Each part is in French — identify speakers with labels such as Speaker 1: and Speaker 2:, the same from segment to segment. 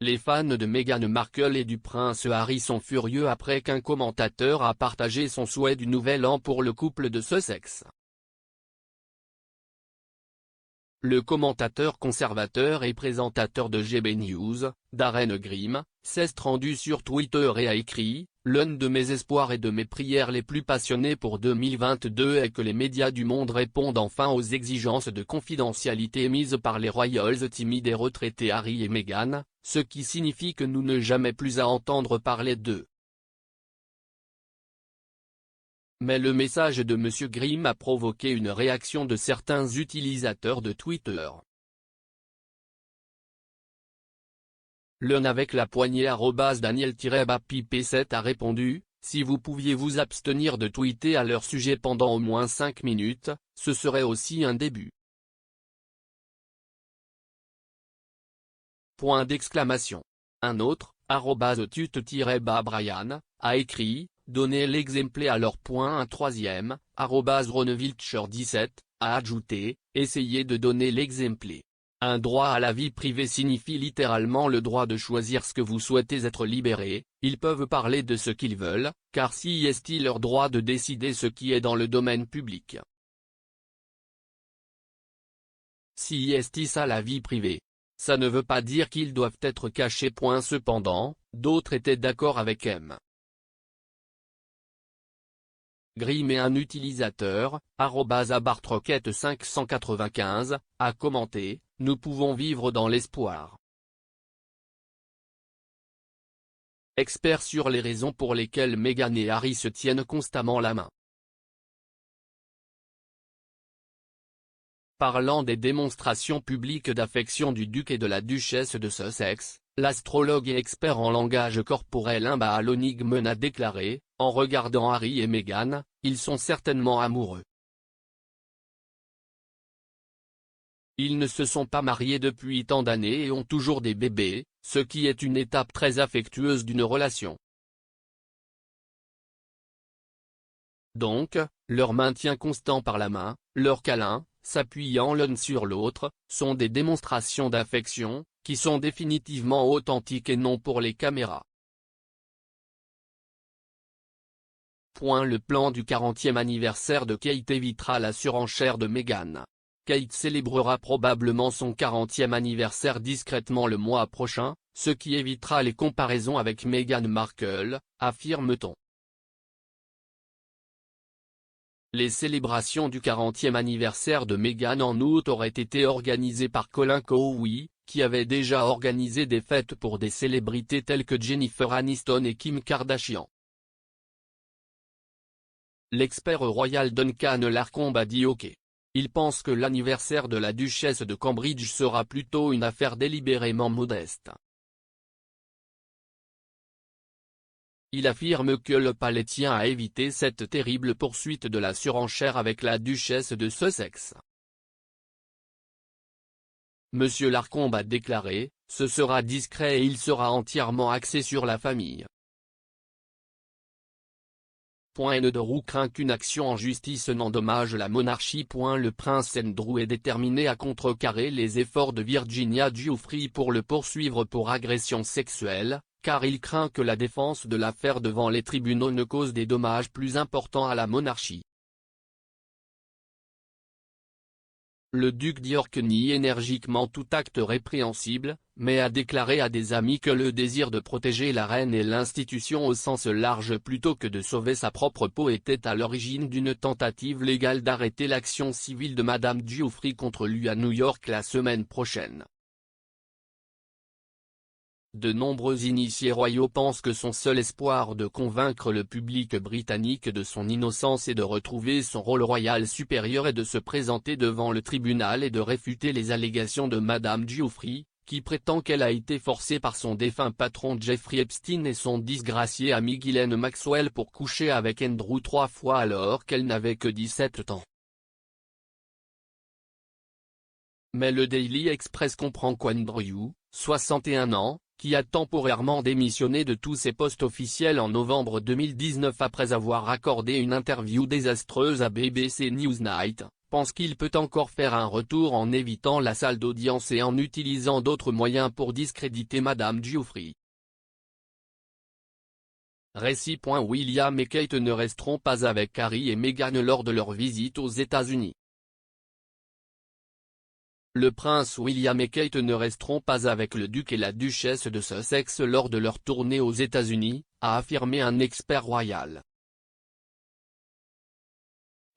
Speaker 1: Les fans de Meghan Markle et du prince Harry sont furieux après qu'un commentateur a partagé son souhait du nouvel an pour le couple de Sussex. Le commentateur conservateur et présentateur de GB News, Darren Grimm, s'est rendu sur Twitter et a écrit « L'un de mes espoirs et de mes prières les plus passionnées pour 2022 est que les médias du monde répondent enfin aux exigences de confidentialité émises par les royals timides et retraités Harry et Meghan, ce qui signifie que nous ne jamais plus à entendre parler d'eux. » Mais le message de M. Grimm a provoqué une réaction de certains utilisateurs de Twitter. L'un avec la poignée @Daniel-Bapip7 a répondu « Si vous pouviez vous abstenir de tweeter à leur sujet pendant au moins 5 minutes, ce serait aussi un début. » Point d'exclamation. Un autre, @tut-Brian, a écrit « Donnez l'exemple à leur point. » Un troisième, @Ronevillcher17, a ajouté « Essayez de donner l'exemple. » Un droit à la vie privée signifie littéralement le droit de choisir ce que vous souhaitez être libéré, ils peuvent parler de ce qu'ils veulent, car si est-il leur droit de décider ce qui est dans le domaine public. Si est-il ça la vie privée. Ça ne veut pas dire qu'ils doivent être cachés. Cependant, d'autres étaient d'accord avec M. Grimm et un utilisateur, @abartrocket595, a commenté « Nous pouvons vivre dans l'espoir. » Expert sur les raisons pour lesquelles Meghan et Harry se tiennent constamment la main. Parlant des démonstrations publiques d'affection du duc et de la duchesse de Sussex, l'astrologue et expert en langage corporel Imba Lonigmen a déclaré « En regardant Harry et Meghan, ils sont certainement amoureux. Ils ne se sont pas mariés depuis tant d'années et ont toujours des bébés, ce qui est une étape très affectueuse d'une relation. Donc, leur maintien constant par la main, leurs câlins, s'appuyant l'un sur l'autre, sont des démonstrations d'affection, qui sont définitivement authentiques et non pour les caméras. Le plan du 40e anniversaire de Kate évitera la surenchère de Meghan. Kate célébrera probablement son 40e anniversaire discrètement le mois prochain, ce qui évitera les comparaisons avec Meghan Markle, affirme-t-on. Les célébrations du 40e anniversaire de Meghan en août auraient été organisées par Colin Cowie, qui avait déjà organisé des fêtes pour des célébrités telles que Jennifer Aniston et Kim Kardashian. L'expert royal Duncan Larcombe a dit OK. Il pense que l'anniversaire de la duchesse de Cambridge sera plutôt une affaire délibérément modeste. Il affirme que le palais tient à éviter cette terrible poursuite de la surenchère avec la duchesse de Sussex. Monsieur Larcombe a déclaré, ce sera discret et il sera entièrement axé sur la famille. Andrew craint qu'une action en justice n'endommage la monarchie. Le prince Andrew est déterminé à contrecarrer les efforts de Virginia Giuffre pour le poursuivre pour agression sexuelle, car il craint que la défense de l'affaire devant les tribunaux ne cause des dommages plus importants à la monarchie. Le duc d'York nie énergiquement tout acte répréhensible, mais a déclaré à des amis que le désir de protéger la reine et l'institution au sens large plutôt que de sauver sa propre peau était à l'origine d'une tentative légale d'arrêter l'action civile de Madame Giuffre contre lui à New York la semaine prochaine. De nombreux initiés royaux pensent que son seul espoir de convaincre le public britannique de son innocence et de retrouver son rôle royal supérieur est de se présenter devant le tribunal et de réfuter les allégations de Madame Giuffre, qui prétend qu'elle a été forcée par son défunt patron Jeffrey Epstein et son disgracié ami Ghislaine Maxwell pour coucher avec Andrew 3 fois alors qu'elle n'avait que 17 ans. Mais le Daily Express comprend qu'Andrew, 61 ans, qui a temporairement démissionné de tous ses postes officiels en novembre 2019 après avoir accordé une interview désastreuse à BBC Newsnight, pense qu'il peut encore faire un retour en évitant la salle d'audience et en utilisant d'autres moyens pour discréditer Madame Giuffre. Récit. William et Kate ne resteront pas avec Harry et Meghan lors de leur visite aux États-Unis. Le prince William et Kate ne resteront pas avec le duc et la duchesse de Sussex lors de leur tournée aux États-Unis, a affirmé un expert royal.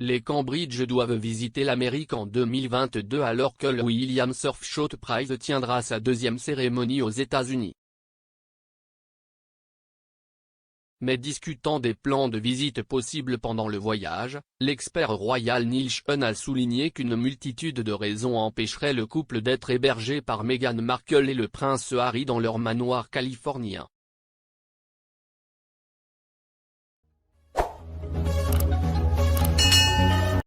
Speaker 1: Les Cambridge doivent visiter l'Amérique en 2022 alors que le Williams Surfshoot Prize tiendra sa deuxième cérémonie aux États-Unis. Mais discutant des plans de visite possibles pendant le voyage, l'expert royal Neil Sean a souligné qu'une multitude de raisons empêcheraient le couple d'être hébergé par Meghan Markle et le prince Harry dans leur manoir californien.